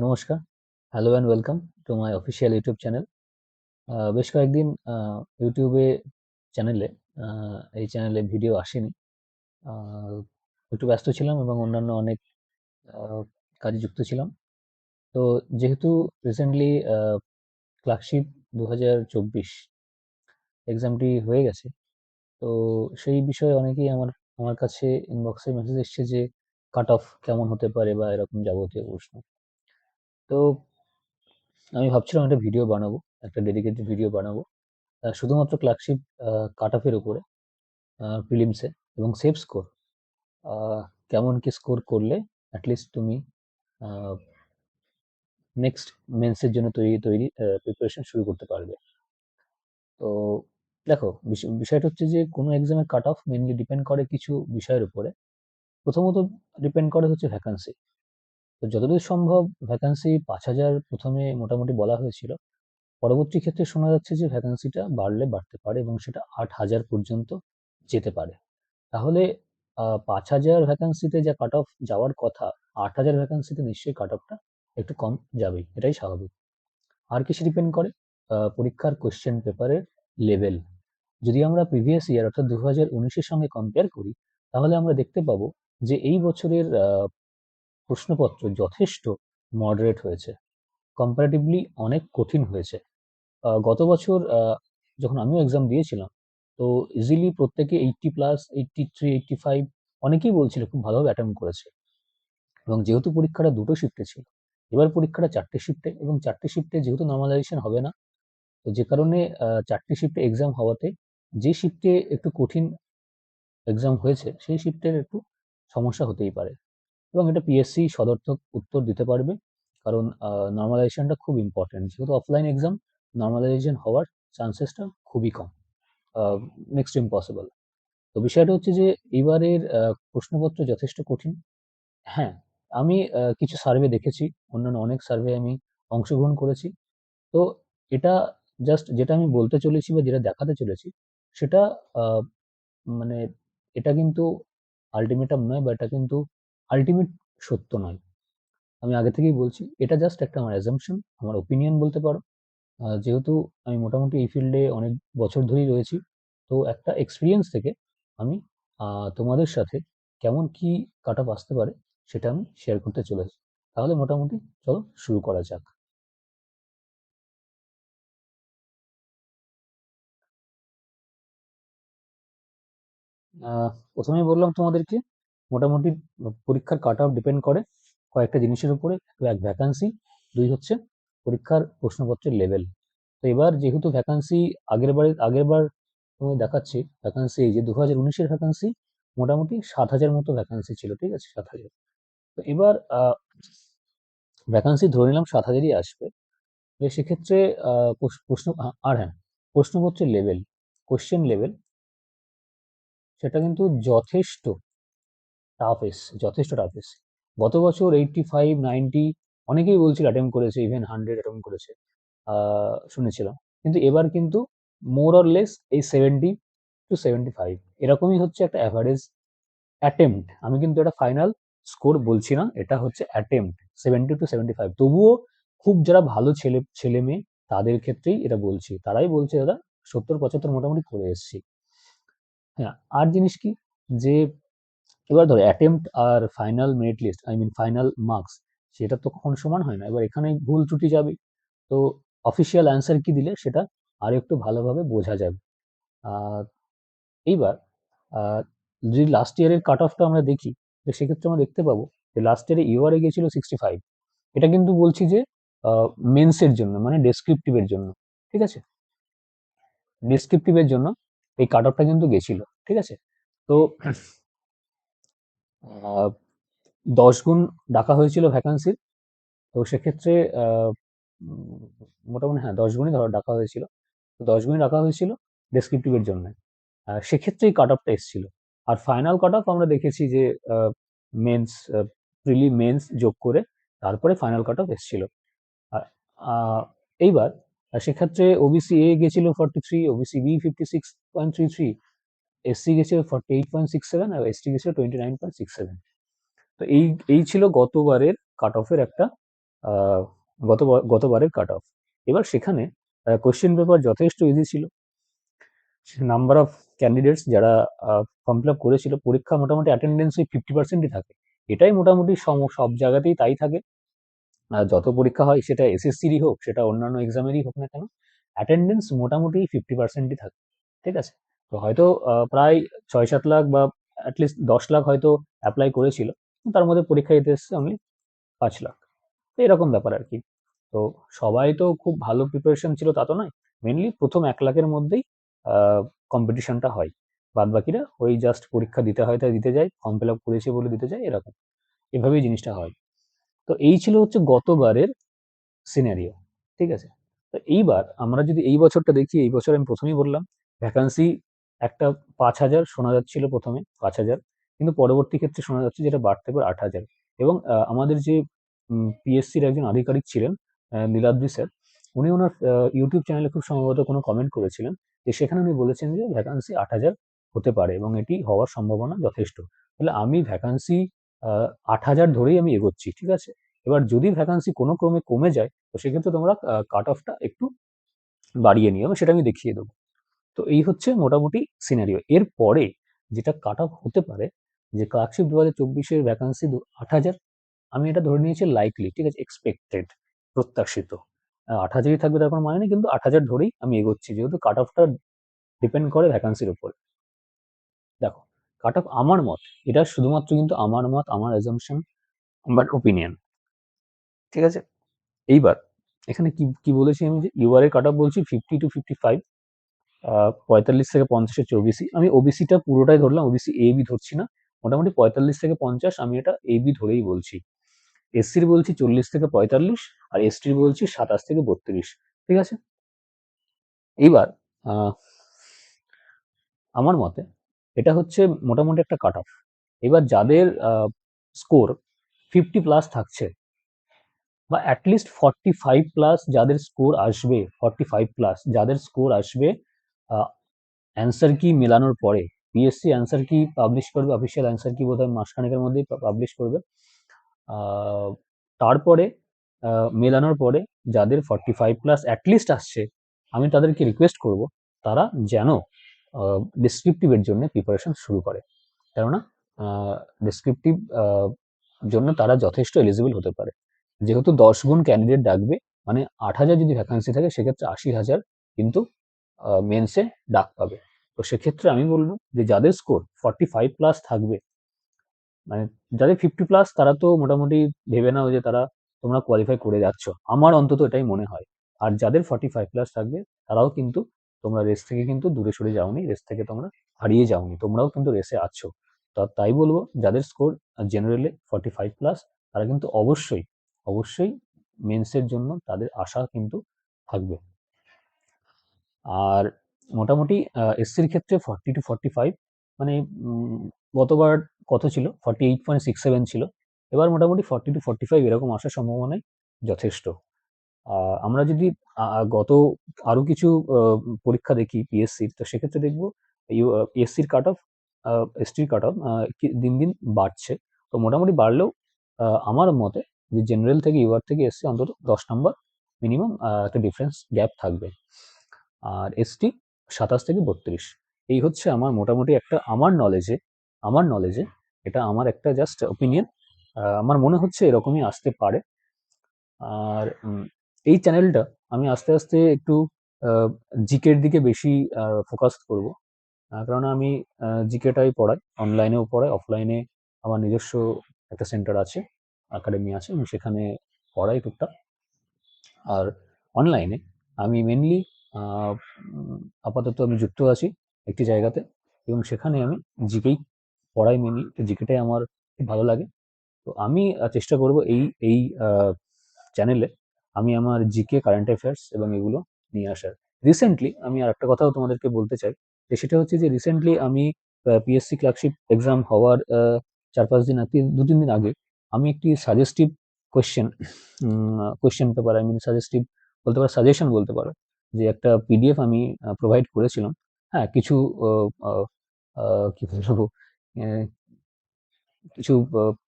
নমস্কার। Hello and welcome to my official YouTube channel. বেশ কয়েকদিন ইউটিউবে চ্যানেলে এই চ্যানেলে ভিডিও আসেনি। আ একটু ব্যস্ত ছিলাম এবং অন্যান্য অনেক আ কাজে যুক্ত ছিলাম। তো যেহেতু রিসেন্টলি ক্লার্কশিপ ২০২৪ এক্সামটি হয়ে গেছে, তো সেই বিষয়ে অনেকেই আমার আমার কাছে ইনবক্সে মেসেজ এসছে যে কাট অফ কেমন হতে পারে বা এরকম যাবতীয় প্রশ্ন। তো আমি ভাবছিলাম একটা ভিডিও বানাবো, একটা ডেডিকেটেড ভিডিও বানাবো। শুধুমাত্র ক্লার্কশিপ কাট অফের উপরে প্রিলিমসে এবং সেভ স্কোর কেমন কি স্কোর করলে অ্যাটলিস্ট তুমি নেক্সট মেন্সের জন্য তৈরি প্রিপারেশন শুরু করতে পারবে। তো দেখো, বিষয়টা হচ্ছে যে কোনো এক্সামের কাট অফ মেনলি ডিপেন্ড করে কিছু বিষয়ের উপরে। প্রথমত ডিপেন্ড করে হচ্ছে ভ্যাকান্সি। তো যতদূর সম্ভব ভ্যাকান্সি ৫,০০০ প্রথমে মোটামুটি বলা হয়েছিল। পরবর্তী ক্ষেত্রে শোনা যাচ্ছে যে ভ্যাকান্সিটা বাড়লে বাড়তে পারে এবং সেটা ৮,০০০ পর্যন্ত যেতে পারে। তাহলে ৫,০০০ ভ্যাকান্সিতে যা কাট অফ যাওয়ার কথা, ৮,০০০ ভ্যাকান্সিতে নিশ্চয়ই কাট অফটা একটু কম যাবেই, এটাই স্বাভাবিক। আর কিসে ডিপেন্ড করে? পরীক্ষার কোয়েশ্চেন পেপারের লেভেল। যদি আমরা প্রিভিয়াস ইয়ার অর্থাৎ ২০১৯-এর সঙ্গে কম্পেয়ার করি, তাহলে আমরা দেখতে পাবো যে এই বছরের প্রশ্নপত্র যথেষ্ট মডারেট হয়েছে। কম্পারেটিভলি অনেক কঠিন হয়েছে। গত বছর যখন আমিও এক্সাম দিয়েছিলাম, তো ইজিলি প্রত্যেকে 80 প্লাস, 83, 85 অনেকেই বলছিল খুব ভালোভাবে অ্যাটেম্প করেছে। এবং যেহেতু পরীক্ষাটা দুটো শিফটে ছিল, এবার পরীক্ষাটা 4টে শিফটে এবং 4টে শিফটে যেহেতু নর্মালাইজেশন হবে না, তো যে কারণে 4টে শিফটে এক্সাম হওয়াতে যে শিফটে একটু কঠিন এক্সাম হয়েছে সেই শিফটের একটু সমস্যা হতেই পারে। এবং এটা পিএসসি সদর্থক উত্তর দিতে পারবে, কারণ নর্মালাইজেশনটা খুব ইম্পর্টেন্ট। যেহেতু অফলাইন এক্সাম, নর্মালাইজেশন হওয়ার চান্সেসটা খুবই কম, নেক্সট টু ইম্পসিবল। তো বিষয়টা হচ্ছে যে এবারের প্রশ্নপত্র যথেষ্ট কঠিন। হ্যাঁ, আমি কিছু সার্ভে দেখেছি, অন্যান্য অনেক সার্ভে আমি অংশগ্রহণ করেছি। তো এটা জাস্ট যেটা আমি বলতে চলেছি বা যেটা দেখাতে চলেছি, সেটা আ মানে এটা কিন্তু আল্টিমেটাম নয় বা এটা কিন্তু আল্টিমেট সত্য নয়। আমি আগে থেকেই বলছি, এটা জাস্ট একটা আমার অ্যাজাম্পশন, আমার ওপিনিয়ন বলতে পারো। যেহেতু আমি মোটামুটি এই ফিল্ডে অনেক বছর ধরেই রয়েছি, তো একটা এক্সপিরিয়েন্স থেকে আমি তোমাদের সাথে কেমন কি কাট অফ আসতে পারে সেটা আমি শেয়ার করতে চলেছি। তাহলে মোটামুটি চলো শুরু করা যাক। প্রথমেই বললাম তোমাদেরকে, মোটামুটি পরীক্ষার কাট অফ ডিপেন্ড করে কয়েকটা জিনিসের উপরে। এক ভ্যাকান্সি, দুই হচ্ছে পরীক্ষার প্রশ্নপত্রের লেভেল। তো এবার যেহেতু ভ্যাকান্সি আগের বার তোমায় দেখাচ্ছি, ভ্যাকান্সি এই যে ২০১৯-এর ভ্যাকান্সি মোটামুটি ৭,০০০ মতো ভ্যাকান্সি ছিল, ঠিক আছে? ৭,০০০। তো এবার ভ্যাকান্সি ধরে নিলাম ৭,০০০ই আসবে। তো সেক্ষেত্রে প্রশ্ন আর হ্যাঁ, প্রশ্নপত্রের লেভেল, কোশ্চেন লেভেল, সেটা কিন্তু যথেষ্ট টাফ এসছে। গত বছর 85, 90 অনেকেই বলছিল অ্যাটেম্প করেছে, ইভেন 100 অ্যাটেম্প করেছে, শুনেছিলাম। কিন্তু এবার কিন্তু মোর অর লেস এই 70 টু 75 এরকমই হচ্ছে একটা অ্যাভারেজ অ্যাটেম্প্ট। আমি কিন্তু এটা ফাইনাল স্কোর বলছি না, এটা হচ্ছে অ্যাটেম্প্ট 70 টু 75। তবুও খুব যারা ভালো ছেলে মেয়ে তাদের ক্ষেত্রেই এটা বলছি, তারাই বলছে দাদা 70-75 মোটামুটি করে এসেছি। হ্যাঁ, আর জিনিস কি, যে এবার ধরো অ্যাটেম্প্ট আর final merit list, I mean final marks, সেটা তো কখনো সমান হয় না। এবার এখানে ভুল ত্রুটি যাবে। তো অফিসিয়াল অ্যান্সার কি দিলে সেটা আর একটু ভালোভাবে বোঝা যাবে। আর এইবার যদি লাস্ট ইয়ারের কাট অফটা আমরা দেখি, তো সেক্ষেত্রে আমরা দেখতে পাবো যে লাস্ট ইয়ারে ইউআরএ গেছিল 65। এটা কিন্তু বলছি যে মেন্সের জন্য, মানে ডেসক্রিপটিভের জন্য, ঠিক আছে? ডেসক্রিপটিভের জন্য এই কাট অফটা কিন্তু গেছিল, ঠিক আছে? তো 10 গুণ ডাকা হয়েছিল ভ্যাকান্সির। তো সেক্ষেত্রে উম, মোটামুটি হ্যাঁ 10 গুণই ধরো ডাকা হয়েছিল। তো 10 গুণই রাখা হয়েছিল ডেসক্রিপটিভের জন্য। সেক্ষেত্রেই কাট অফটা এসেছিল। আর ফাইনাল কাট অফ আমরা দেখেছি যে মেন্স, মেন্স যোগ করে তারপরে ফাইনাল কাট অফ এসেছিল। আর এইবার সেক্ষেত্রে ওবিসি এ গেছিল 43, ওবিসি বি 56.33, এসসি গেছিল 48.67 আর এসটি গেছিল 29.67। তো এই এই ছিল গতবারের কাট অফের একটা আহ, গতবারের কাট অফ। এবার সেখানে কোশ্চেন পেপার যথেষ্ট ইজি ছিল। নাম্বার অফ ক্যান্ডিডেটস যারা ফর্ম ফিল আপ করেছিল, পরীক্ষা মোটামুটি অ্যাটেন্ডেন্স ওই 50%ই থাকে। এটাই মোটামুটি সব জায়গাতেই তাই থাকে। যত পরীক্ষা হয়, সেটা এসএসসিরই হোক, সেটা অন্যান্য এক্সামেরই হোক না কেন, অ্যাটেন্ডেন্স মোটামুটি 50%ই থাকে। ঠিক আছে? তো হয়তো প্রায় 6-7 লাখ বা অ্যাটলিস্ট 10 লাখ হয়তো অ্যাপ্লাই করেছিল, তার মধ্যে পরীক্ষা দিতে এসেছে অনলি 5 লাখ। তো এরকম ব্যাপার আর কি। তো সবাই তো খুব ভালো প্রিপারেশন ছিল তা তো নয়। মেনলি প্রথম 1 লাখের মধ্যেই কম্পিটিশনটা হয়। বাদ বাকিরা ওই জাস্ট পরীক্ষা দিতে হয় তাই দিতে যায়, ফর্ম ফিল আপ করেছে বলে দিতে যায়, এরকম এভাবেই জিনিসটা হয়। তো এই ছিল হচ্ছে গতবারের সিনারিও। ঠিক আছে? তো এইবার আমরা যদি এই বছরটা দেখি, এই বছর আমি প্রথমেই বললাম ভ্যাকান্সি একটা 5,000 শোনা যাচ্ছিল প্রথমে, 5,000, কিন্তু পরবর্তী ক্ষেত্রে শোনা যাচ্ছে যেটা বাড়তে পারে 8,000। এবং আমাদের যে পিএসসির একজন আধিকারিক ছিলেন, নীলাদ্রি স্যার, উনি ওনার ইউটিউব চ্যানেলে খুব সম্ভবত কোনো কমেন্ট করেছিলেন, যে সেখানে উনি বলেছেন যে ভ্যাকান্সি 8,000 হতে পারে এবং এটি হওয়ার সম্ভাবনা যথেষ্ট। তাহলে আমি ভ্যাকান্সি 8,000 ধরেই আমি এগোচ্ছি। ঠিক আছে? এবার যদি ভ্যাকান্সি কোনো ক্রমে কমে যায়, তো সেক্ষেত্রে তোমরা কাট অফটা একটু বাড়িয়ে নিও, এবং সেটা আমি দেখিয়ে দেবো। তো এই হচ্ছে মোটামুটি সিনারিও। এর পরে যেটা কাট অফ হতে পারে, যে ক্লার্কশিপ 2024-এর ভ্যাকান্সি 8,000, আমি এটা ধরে নিয়েছি লাইকলি। ঠিক আছে? এক্সপেক্টেড, প্রত্যাশিত। 8,000ই থাকবে তার কোনো মানে নেই, কিন্তু 8,000 ধরেই আমি এগোচ্ছি, যেহেতু কাট অফটা ডিপেন্ড করে ভ্যাকান্সির উপর। দেখো, কাট অফ আমার মত, এটা শুধুমাত্র কিন্তু আমার মত, আমার অ্যাজাম্পশন, বাট ওপিনিয়ন। ঠিক আছে? এইবার এখানে কি কি বলেছি আমি, যে ইউআর এর কাট অফ বলছি 50 to 55, 45 থেকে 50 হচ্ছে ওবিসি। আমি ওবিসিটা পুরোটাই ধরলাম, ওবিসি এ বি ধরছি না। মোটামুটি 45 থেকে 50 আমি এটা এ বি ধরেই বলছি। এসসির বলছি 40 থেকে 45, আর এসটির বলছি 27 থেকে 32। ঠিক আছে? এইবার আহ, আমার মতে এটা হচ্ছে মোটামুটি একটা কাট অফ। এবার যাদের স্কোর 50+ থাকছে, বা অ্যাটলিস্ট 45+, যাদের স্কোর আসবে, 45+, যাদের স্কোর আসবে অ্যান্সার কি মেলানোর পরে, পিএসসি অ্যান্সার কি পাবলিশ করবে, অফিসিয়াল অ্যান্সার কি বোধহয় মাসখানেকের মধ্যেই পাবলিশ করবে। আহ, তারপরে মেলানোর পরে যাদের 45+ অ্যাটলিস্ট আসছে, আমি তাদেরকে রিকোয়েস্ট করব তারা যেন ডিসক্রিপটিভের জন্য প্রিপারেশন শুরু করে। কেননা ডেসক্রিপটিভ জন্য তারা যথেষ্ট এলিজিবল হতে পারে। যেহেতু 10 গুণ ক্যান্ডিডেট ডাকবে, মানে 8,000 যদি ভ্যাকান্সি থাকে, সেক্ষেত্রে 80,000 কিন্তু মেন্সে ডাক পাবে। তো সেক্ষেত্রে আমি বলবো যে যাদের স্কোর 45+ থাকবে, মানে যাদের 50+, তারা তো মোটামুটি ভেবে নাও যে তারা, তোমরা কোয়ালিফাই করে যাচ্ছ, আমার অন্তত এটাই মনে হয়। আর যাদের 45+ থাকবে, তারাও কিন্তু, তোমরা রেস থেকে কিন্তু দূরে সরে যাওনি, রেস থেকে তোমরা হারিয়ে যাওনি, তোমরাও কিন্তু রেসে আছো। তাই বলবো, যাদের স্কোর জেনারেলি 45+, তারা কিন্তু অবশ্যই অবশ্যই মেন্সের জন্য তাদের আশা কিন্তু থাকবে। আর মোটামুটি এসসির ক্ষেত্রে 40 to 45, মানে গতবার কত ছিল, 48.67 ছিল। এবার মোটামুটি 40 to 45 এরকম আসার সম্ভাবনাই যথেষ্ট। আমরা যদি গত আরো কিছু পরীক্ষা দেখি পিএসসির, তো সেক্ষেত্রে দেখবো পিএসসির কাট অফ, এসটির কাট অফ দিন দিন বাড়ছে। তো মোটামুটি বাড়লেও আমার মতে যে জেনারেল থেকে ইউআর থেকে এসসি অন্তত 10 নম্বর মিনিমাম একটা ডিফারেন্স গ্যাপ থাকবে। আর এসটি 27 থেকে 32। এই হচ্ছে আমার মোটামুটি একটা, আমার নলেজে এটা আমার একটা জাস্ট ওপিনিয়ন। আমার মনে হচ্ছে এরকমই আসতে পারে। আর এই চ্যানেলটা আমি আস্তে আস্তে একটু জিকের দিকে বেশি ফোকাস করব। কারণ আমি জিকেটাই পড়াই, অনলাইনেও পড়াই, অফলাইনে আমার নিজস্ব একটা সেন্টার আছে, একাডেমি আছে, আমি সেখানে পড়াই টুকটাক। আর অনলাইনে আমি মেনলি আপাতত আমি যুক্ত আছি একটি জায়গাতে, এবং সেখানে আমি জিকেই পড়াই মেনলি। জিকেটাই আমার খুব ভালো লাগে। তো আমি চেষ্টা করব এই এই চ্যানেলে আমি আমার জিকে, কারেন্ট অ্যাফেয়ার্স এবং এগুলো নিয়ে আসার। রিসেন্টলি আমি আর একটা কথাও তোমাদেরকে বলতে চাই, যে সেটা হচ্ছে যে রিসেন্টলি আমি পিএসসি ক্লার্কশিপ এক্সাম হওয়ার 4-5 দিন আগে, 2-3 দিন আগে, আমি একটি suggestive question question paper, I mean suggestive বলতে পারো, সাজেশন বলতে পারো, যে একটা পিডিএফ আমি প্রোভাইড করেছিলাম। হ্যাঁ, কিছু আহ, আহ, কি বলবো, আহ, কিছু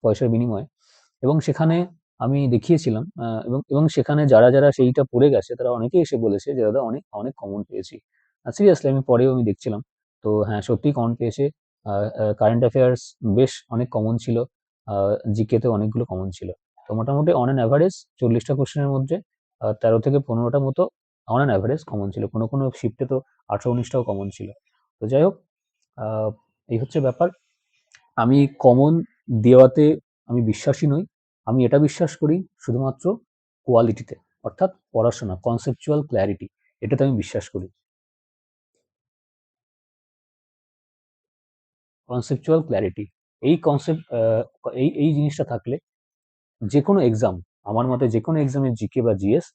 পয়সার বিনিময়ে। এবং সেখানে আমি দেখিয়েছিলাম, এবং এবং সেখানে যারা যারা সেইটা পড়ে গেছে তারা অনেকেই এসে বলেছে যে দাদা অনেক অনেক কমন পেয়েছি। সিরিয়াসলি আমি পরেও আমি দেখছিলাম। তো হ্যাঁ, সত্যিই কমন পেয়েছে। কারেন্ট অ্যাফেয়ার্স বেশ অনেক কমন ছিল। জিকে তে অনেকগুলো কমন ছিল। তো মোটামুটি অন অ্যান অ্যাভারেজ 40টা কোশ্চেনের মধ্যে 13 থেকে 15টা মতো অন অ্যান অ্যাভারেজ কমন ছিল। কোনো কোনো শিফটে তো 18-19টাও কমন ছিল। তো যাই হোক, আহ, এই হচ্ছে ব্যাপার। আমি কমন দেওয়াতে আমি বিশ্বাসী নই। আমি এটা বিশ্বাস করি শুধুমাত্র কোয়ালিটিতে, অর্থাৎ পড়াশোনা, কনসেপচুয়াল ক্ল্যারিটি, এটাতে আমি বিশ্বাস করি। কনসেপচুয়াল ক্ল্যারিটি, এই কনসেপ্ট, এই এই জিনিসটা থাকলে যে কোনো এক্সাম, আমার মতে যে কোনো এক্সামের জিকে বা জিএস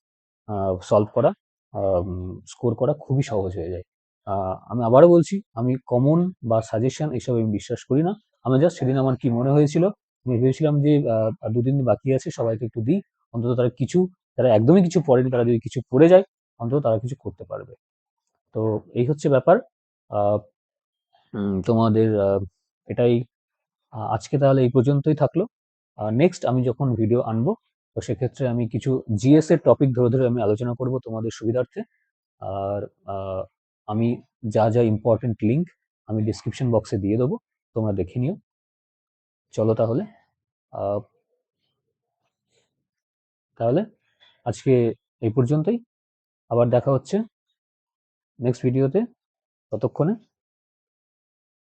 সলভ করা, স্কোর করা খুবই সহজ হয়ে যায়। আমি আবারও বলছি, আমি কমন বা সাজেশন এসব আমি বিশ্বাস করি না। আমি জাস্ট সেদিন আমার কি মনে হয়েছিল, আমি ভেবেছিলাম যে 2-3 দিন বাকি আছে, সবাইকে একটু দিই, অন্তত তারা কিছু, যারা একদমই কিছু পড়েনি তারা যদি কিছু পড়ে যায়, অন্তত তারা কিছু করতে পারবে। তো এই হচ্ছে ব্যাপার। আহ, তোমাদের এটাই। আজকে তাহলে এই পর্যন্তই থাকলো। নেক্সট আমি যখন ভিডিও আনবো, তো সেক্ষেত্রে আমি কিছু জিএস এর টপিক ধরে ধরে আমি আলোচনা করব তোমাদের সুবিধার্থে। আর আহ, আমি যা যা ইম্পর্টেন্ট লিঙ্ক আমি ডিসক্রিপশন বক্সে দিয়ে দেবো, তোমরা দেখে নিও। চলো তাহলে, আহ, তাহলে আজকে এই পর্যন্তই। আবার দেখা হচ্ছে নেক্সট ভিডিওতে। ততক্ষণে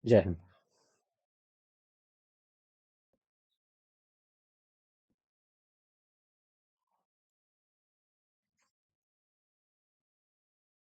জয় হিন্দ।